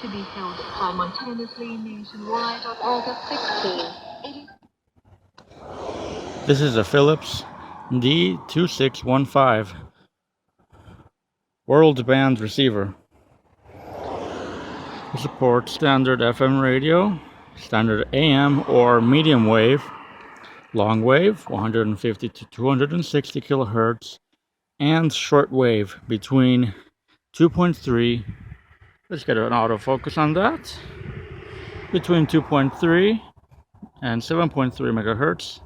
to be held simultaneously nationwide on August 16. This is a Philips D2615 Worldband receiver. It supports standard FM radio, standard AM or medium wave, long wave 150 to 260 kilohertz, and shortwave between 2.3. Let's get an autofocus on that. Between 2.3 and 7.3 megahertz,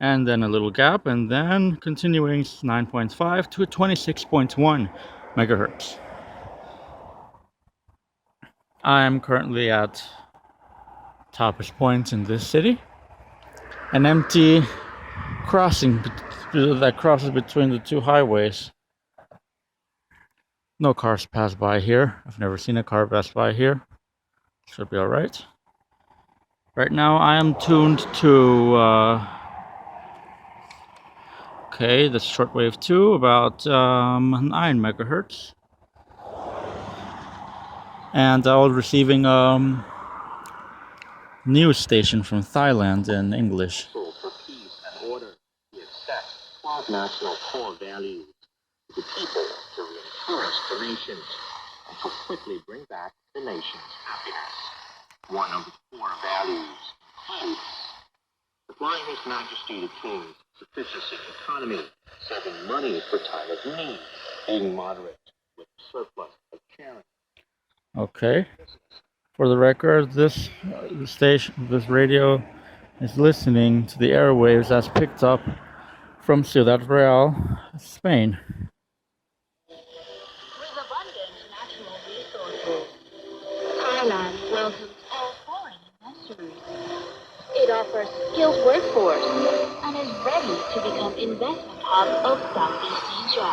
and then a little gap, and then continuing 9.5 to 26.1 megahertz. I am currently at Tapas Point in this city, an empty crossing that crosses between the two highways. No cars pass by here. I've never seen a car pass by here. Should be all right. Right now I am tuned to the shortwave 2, about 9 megahertz. And I was receiving news station from Thailand in English. For peace and order, we accept 12 national core values to the people to reinforce the nations and to quickly bring back the nation's happiness. One of the core values includes supplying His Majesty the King's sufficiency economy, saving money for time of need, being moderate with surplus of charity. Okay. For the record, this radio is listening to the airwaves as picked up from Ciudad Real, Spain. With abundant natural resources, Thailand welcomes all foreign investors. It offers skilled workforce and is ready to become investment hub of Southeast Asia.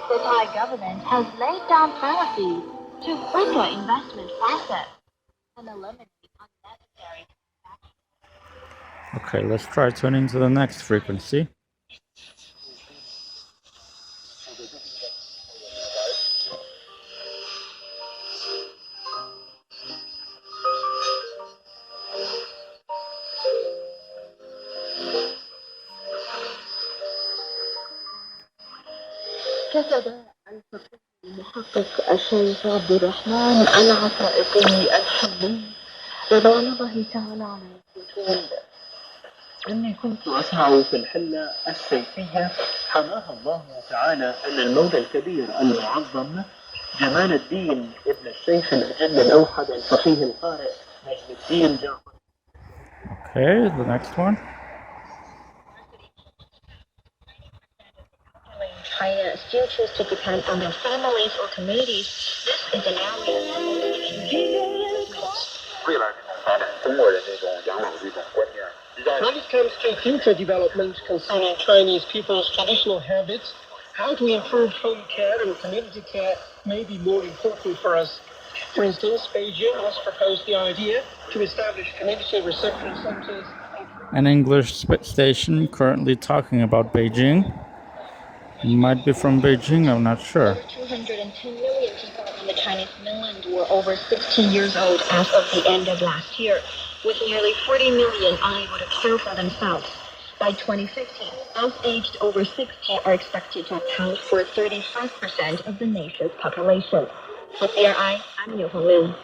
The Thai government has laid down policies to quicker investment process and eliminate unnecessary transactions. Okay, let's try tuning to the next frequency. كتب الفقيه المحقق الشيخ عبد الرحمن العطائقي الحبي رضوان الله تعالى عليه يقول: إني كنت أسمع في الحلة السيفية حماها الله تعالى أن المولى الكبير المعظم جمال الدين ابن الشيخ الأجل الأوحد الفقيه القارئ نجم الدين جعفر. Okay, the next one. China still choose to depend on their families or communities. This is an area When it comes to future developments concerning Chinese people's traditional habits, how to improve home care and community care may be more important for us. For instance, Beijing has proposed the idea to establish community reception centers. An English station currently talking about Beijing. Might be from Beijing, I'm not sure. 210 million people on the Chinese mainland were over 16 years old as of the end of last year, with nearly 40 million unable to care for themselves. By 2050, those aged over 60 are expected to account for 35% of the nation's population. For CRI, I'm Liu Honglu.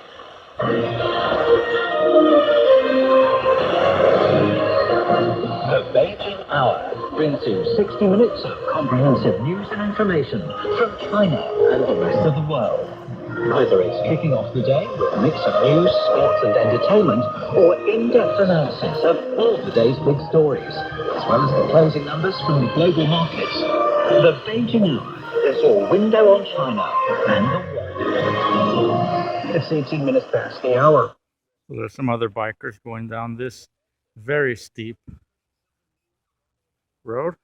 The Beijing Hour brings you 60 minutes of comprehensive news and information from China and the rest of the world. Either it's kicking off the day with a mix of news, sports and entertainment, or in-depth analysis of all the day's big stories, as well as the closing numbers from the global markets. The Beijing Hour is your window on China and the world. It's 18 minutes past the hour. So there's some other bikers going down this very steep road.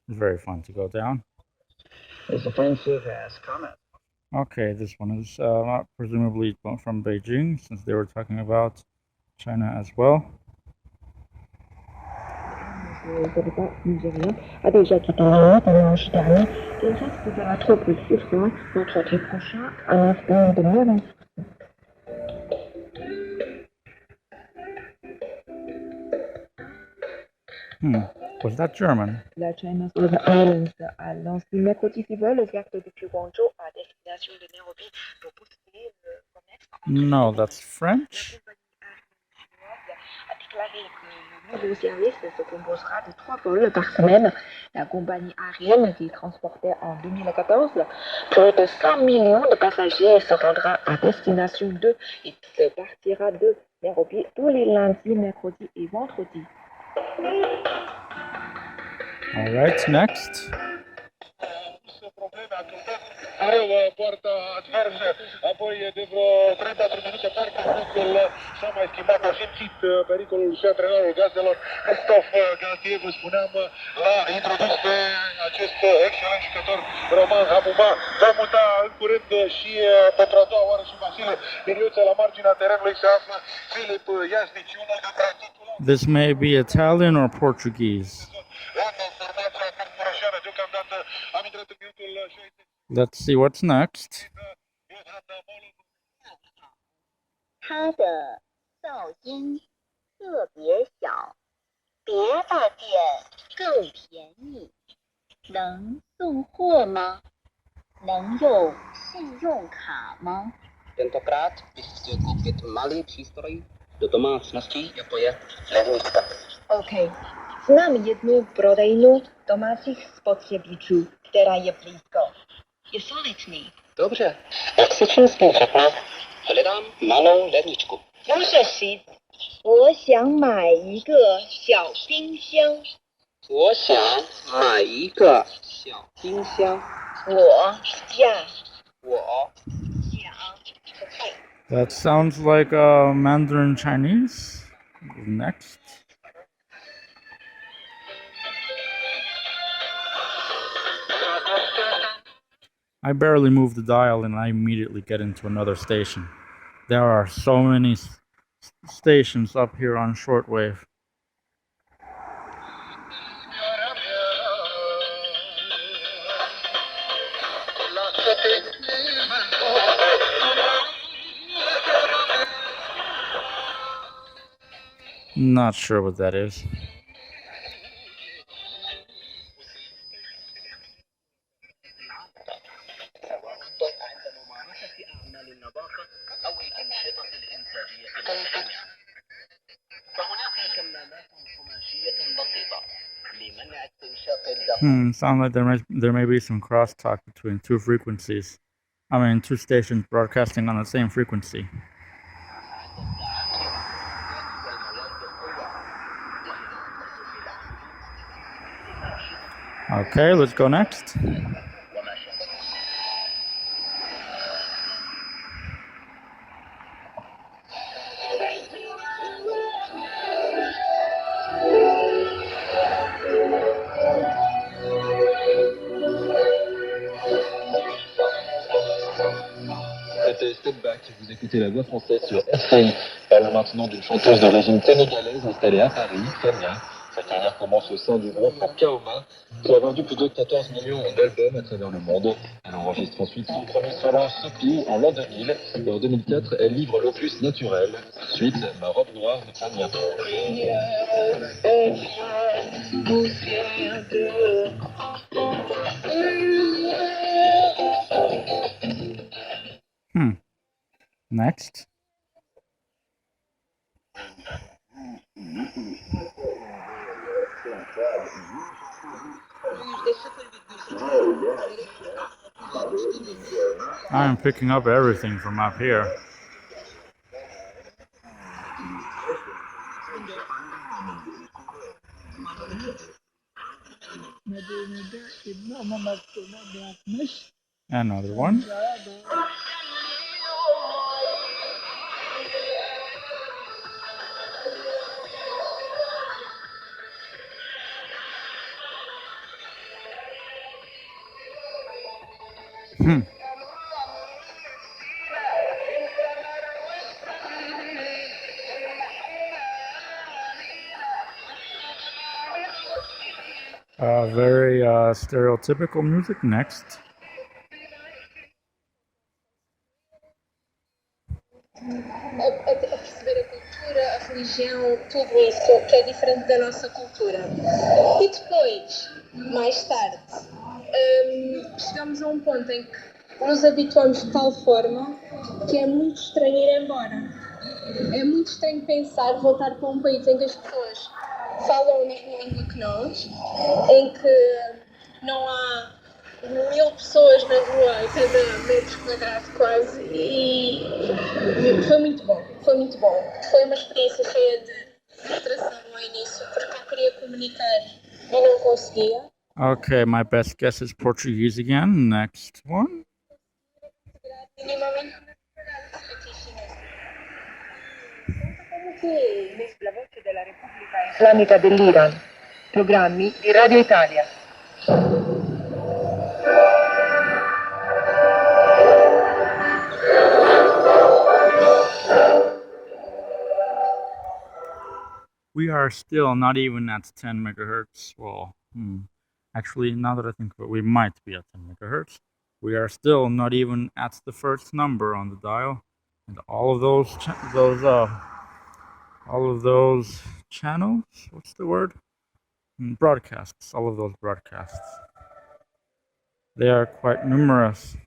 It's very fun to go down. It's offensive as comment. Okay, this one is presumably from Beijing, since they were talking about China as well. Was that German? La China Southern Islands a lancé mercredi 6 vols ouvertes depuis Guangzhou à destination de Nairobi pour pousser le commerce. No, that's French. A déclaré que le nouveau service se composera de 3 vols par semaine. La compagnie aérienne qui transportait en 2014 plus de 100 millions de passagers se rendra à destination de et partira de Nairobi tous les lundis, mercredis et vendredis. All right, next. Are o poartă adversă, apoi de vreo 3-4 minute parcă blocul s-a mai schimbat, a simțit pericolul și antrenorul gazelor. Christophe Galtier, vă spuneam, l-a introdus pe acest excelent jucător Roman Hamuma. Va muta în curând și pentru a doua oară și Vasile Miriuță la marginea terenului se află Filip Iasnici, unul dintre titulari. This may be Italian or Portuguese. Let's see what's next. 它的噪音特别小，别的店更便宜。能送货吗？能用信用卡吗？ Tentokrát bych chtěl koupit malý přístroj do domácnosti, jako je lednička. OK. Z nami jednu prodejnu domácích spotřebičů, která je blízko. Je solidný. Dobře, jak se česky řekne, hledám malou ledničku. 不是西子，我想买一个小冰箱。我想买一个小冰箱。我想 That sounds like Mandarin Chinese. Next. I barely move the dial and I immediately get into another station. There are so many stations up here on shortwave. Not sure what that is. Sounds like there may be some crosstalk between two frequencies. I mean, two stations broadcasting on the same frequency. Okay, let's go next. C'était Step Back, vous écoutez la voix française sur RCI. Parlons maintenant d'une chanteuse d'origine sénégalaise installée à Paris, Kenya. Sa carrière commence au sein du groupe Kaoma, qui a vendu plus de 14 millions d'albums à travers le monde. Elle enregistre ensuite son premier solo Sophie en l'an 2000. Et en 2004, elle livre l'opus naturel. Ensuite, Ma robe noire de Kenya. Next. I'm picking up everything from up here. Another one. Very stereotypical music. Next. a perceber a cultura, a religião, tudo isso que é diferente da nossa cultura. E depois, mais tarde, chegamos a um ponto em que nos habituamos de tal forma que é muito estranho ir embora. É muito estranho pensar voltar para um país em que as pessoas falam a mesma língua que nós, em que não há 1000 pessoas na rua a cada metro quadrado quase, e foi muito bom, foi muito bom. Foi uma experiência cheia de frustração no início, porque eu queria comunicar e não conseguia. Okay, my best guess is Portuguese again. Next one. Minimamente la voce della Repubblica Islamica dell'Iran, programmi di Radio Italia. We are still not even at 10 megahertz. Well, actually, now that I think of it, we might be at 10 megahertz. We are still not even at the first number on the dial, and all of those channels. What's the word? Broadcasts. All of those broadcasts. They are quite numerous.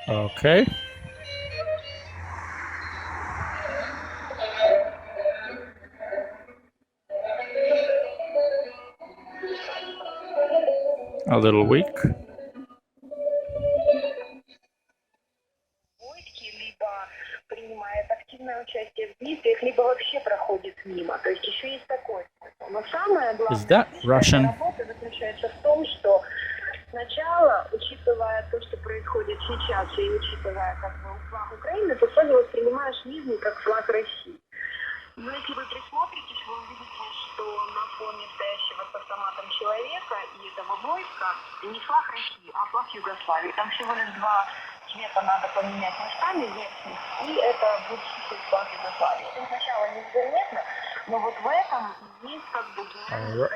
Okay. A little weak. Принимает активное участие в действиях, либо вообще проходит мимо. То есть еще есть такое. Но самое главное, работа заключается в том, что сначала, учитывая то, что происходит сейчас, и учитывая как бы флаг Украины, ты сразу воспринимаешь Нижний как флаг России. Но если вы присмотритесь, вы увидите, что на фоне стоящего с автоматом человека и этого войска не флаг России, а флаг Югославии. Там всего лишь два цвета надо поменять местами верхних, и это будет чистый флаг Югославии. Это сначала незаметно, но вот в этом есть как бы...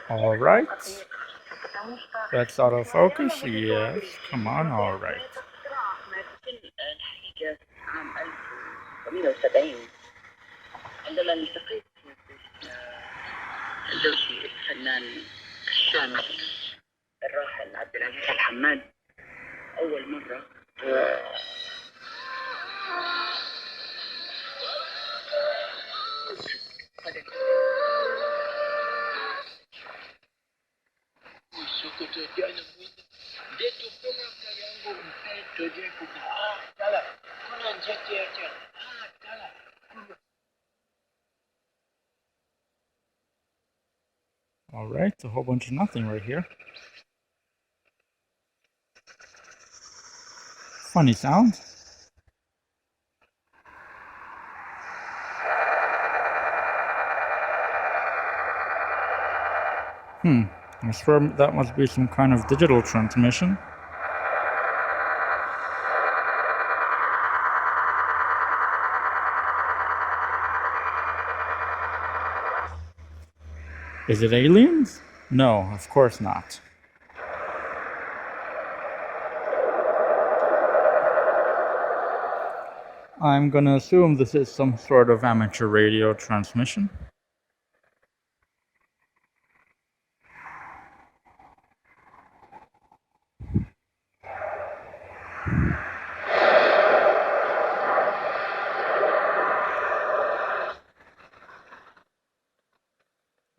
All right. That's out of focus. Yes. Come on. All right. عندما التقيت زوجي الفنان الشامخ الراحل عبد العزيز الحماد أول مرة All right, a whole bunch of nothing right here. Funny sound. I swear that must be some kind of digital transmission. Is it aliens? No, of course not. I'm gonna assume this is some sort of amateur radio transmission.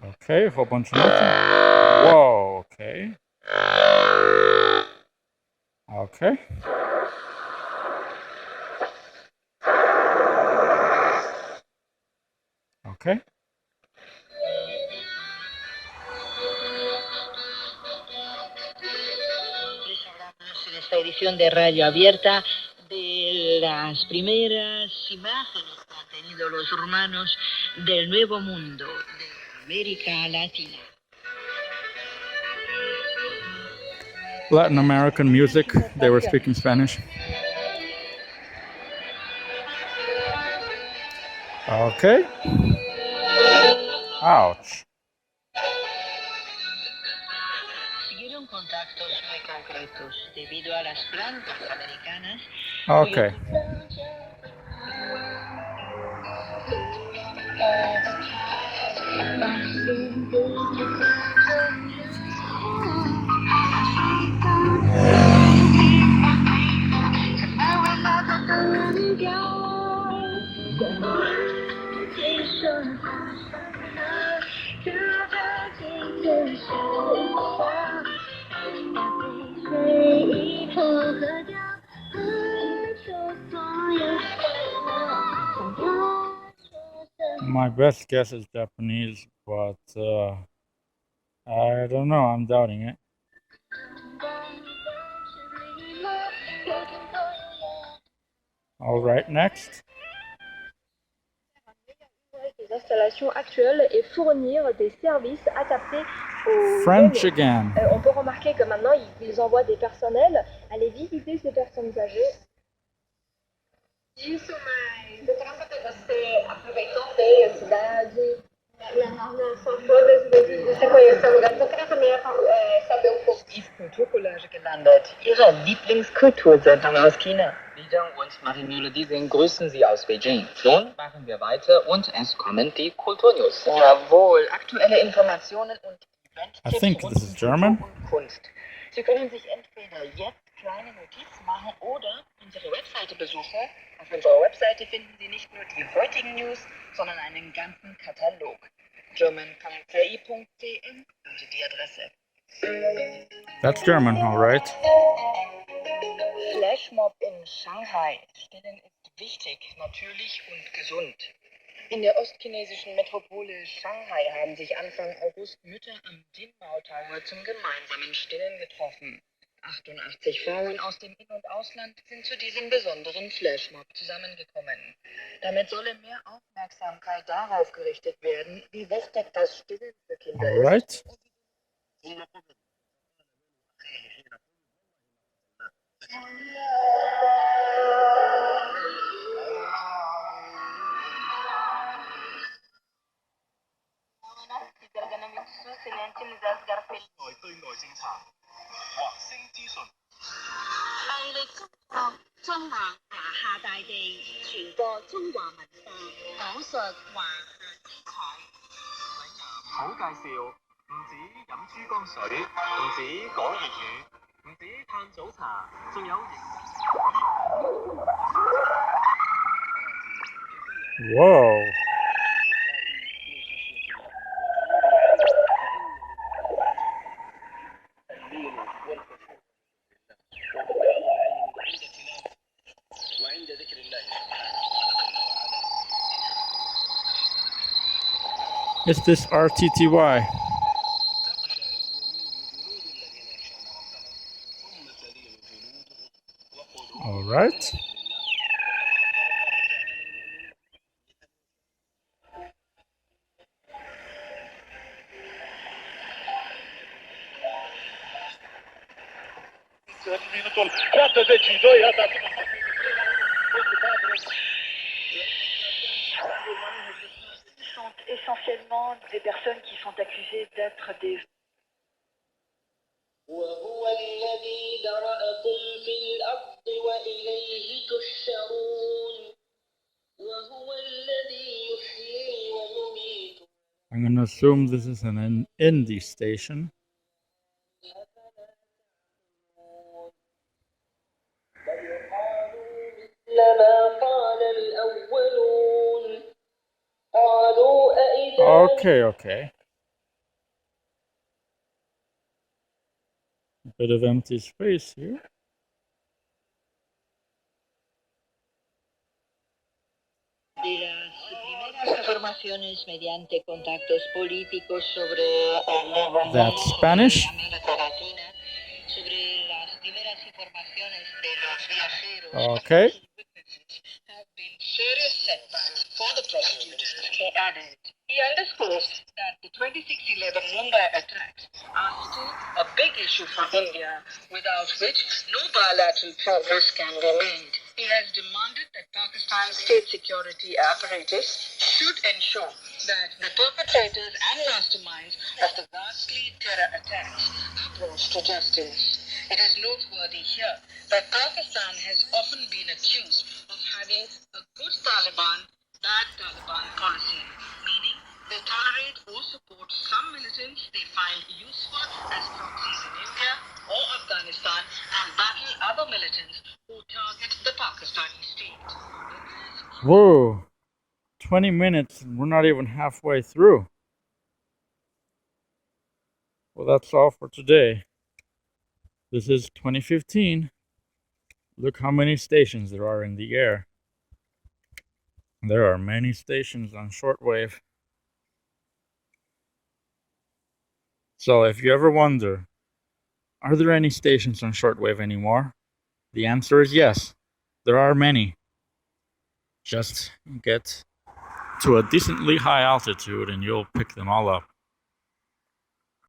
Okay, a whole bunch of nothing. Whoa, okay. Okay. Okay. Les hablamos en esta edición de Radio Abierta de las primeras imágenes que han tenido los rumanos del Nuevo Mundo, de América Latina. Latin American music, they were speaking Spanish. Okay. Ouch. Siguieron contactos muy concretos debido a las plantas americanas. Okay. My best guess is Japanese, but I don't know. I'm doubting it. All right, next. Les installations actuelles et fournir des services adaptés aux French aînés. again. On peut remarquer que maintenant, ils envoient des personnels aller visiter ces personnes âgées. Isso, mas eu quero saber, você aproveitou bem a cidade? Não, só foi vezes você conheceu o lugar, eu queria também saber um pouco. Ist Kulturcollage gelandet. Ihre Lieblingskultursendung aus China. Lieder und Marie-Melodien grüßen Sie aus Beijing. Nun machen wir weiter und es kommen die Kulturnews. Jawohl, aktuelle Informationen und I think this is German. und Kunst. Sie können sich entweder jetzt kleine Notizen machen oder unsere Webseite besuchen. Auf unserer Webseite finden Sie nicht nur die heutigen News, sondern einen ganzen Katalog. german.ci.cn lautet die Adresse. That's German, all right. Flashmob in Shanghai. Stillen ist wichtig, natürlich und gesund. In der ostchinesischen Metropole Shanghai haben sich Anfang August Mütter am Dinmao Tower zum gemeinsamen Stillen getroffen. 88 Frauen aus dem In- und Ausland sind zu diesem besonderen Flashmob zusammengekommen. Damit solle mehr Aufmerksamkeit darauf gerichtet werden, wie wichtig das Stillen für Kinder All right. ist. Whoa. Is this RTTY? All right. Sont essentiellement des personnes qui sont accusées d'être des وهو الذي ذرأكم في الأرض وإليه تحشرون وهو الذي يحيي ويميت. I'm going to assume this is an indie station. Okay. A bit of empty space here. De las primeras informaciones mediante contactos políticos sobre el nuevo That's mundo, Spanish. sobre América Latina, sobre las primeras informaciones de los viajeros. Okay. Have been serious setbacks for the prosecutors, he added. He underscores that the 26/11 Mumbai attacks are still a big issue for India, without which no bilateral progress can be made. He has demanded that Pakistan's state security apparatus should ensure that the perpetrators and masterminds of the ghastly terror attacks are brought to justice. It is noteworthy here that Pakistan has often been accused of having a good Taliban, bad Taliban policy, meaning they tolerate or support some militants they find useful as proxies in India or Afghanistan and battle other militants who target the Pakistani state. Whoa, 20 minutes and we're not even halfway through. Well, that's all for today. This is 2015. Look how many stations there are in the air. There are many stations on shortwave. So if you ever wonder, are there any stations on shortwave anymore? The answer is yes. There are many. Just get to a decently high altitude and you'll pick them all up.